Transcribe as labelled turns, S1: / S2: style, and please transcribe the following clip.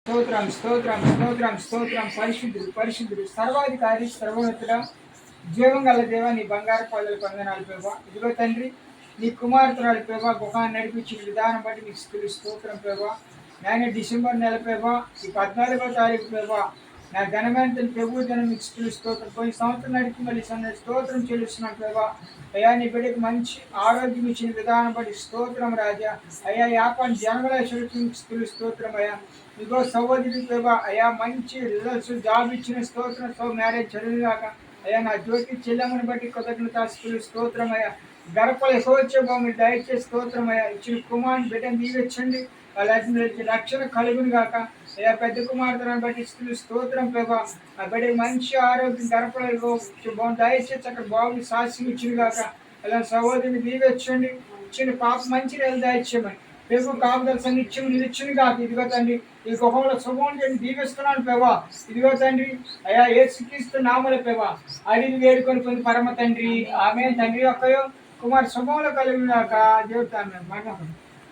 S1: స్తోత్రం స్తోత్రం స్తోత్రం స్తోత్రం పరిశుద్ధుడు పరిశుద్ధుడు సర్వాధికారి సర్వోన్నతుడ జీవం గల దేవ నీ బంగారు పాదాలు వందనాలు ప్రభా. ఇదిగో తండ్రి నీ కుమార్తెరాలు ప్రభా గుహాన్ని నడిపించిన విధానం బట్టి నీకు స్తోత్రం ప్రభా. నేను డిసెంబర్ నెల ప్రభా ఈ 14వ తారీఖు ప్రభా నా ఘనమైన ప్రభు ధనం మీకు స్తోత్రం. కొన్ని సంవత్సరం నడిపి మళ్ళీ స్తోత్రం చెల్లిస్తున్నాను ప్రభా. అయ్యా నీ బిడ్డకి మంచి ఆరోగ్యం ఇచ్చిన విధానం బట్టి స్తోత్రం రాజా. అయ్యా యాపాన్ని జన్మలేశ్వరికి స్తోత్రం అయ్యా. ఇదిగో సహోదరి ప్రభా అయ్యా మంచి రిజల్ట్స్ జాబ్ ఇచ్చిన స్తోత్రం. మ్యారేజ్ చదువుగాక అయ్యా నా జ్యోతి చెల్లెమ్మని బట్టి కృతజ్ఞతాస్తులు స్తోత్రం అయ్యా. గడపల యశోత్సవం మీరు దయచేసి స్తోత్రం అయ్యా. ఇచ్చిన కుమారుని బిడ్డను దీవించండి, వాళ్ళ రక్షణ కలుగును గాక అయ్యా. పెద్ద కుమార్తెను బట్టి స్తోత్రం ప్రభా. ఆ బిడ్డకి మంచి ఆరోగ్యం గడపలో దయచేసి అక్కడ బాబు సాక్ష్యం ఇచ్చిన గాక. అలా సహోదరిని దీవించండి, ఇచ్చిన పాప మంచి నెల దయచేయమని ప్రభు కాపుదల సంగీత్యం నిలిచింది కాదు. ఇదిగో తండ్రి ఈ గుహంలో శుభం చేసి దీవిస్తున్నాను ప్రభా. ఇదిగో తండ్రి అయ్యా యేసుక్రీస్తు నామల ప్రభా అడిగి వేడుకొని పొంది పరమ తండ్రి ఆమె తండ్రి యొక్క కుమార్ శుభంలో కలిగినాక దేవుడు తాను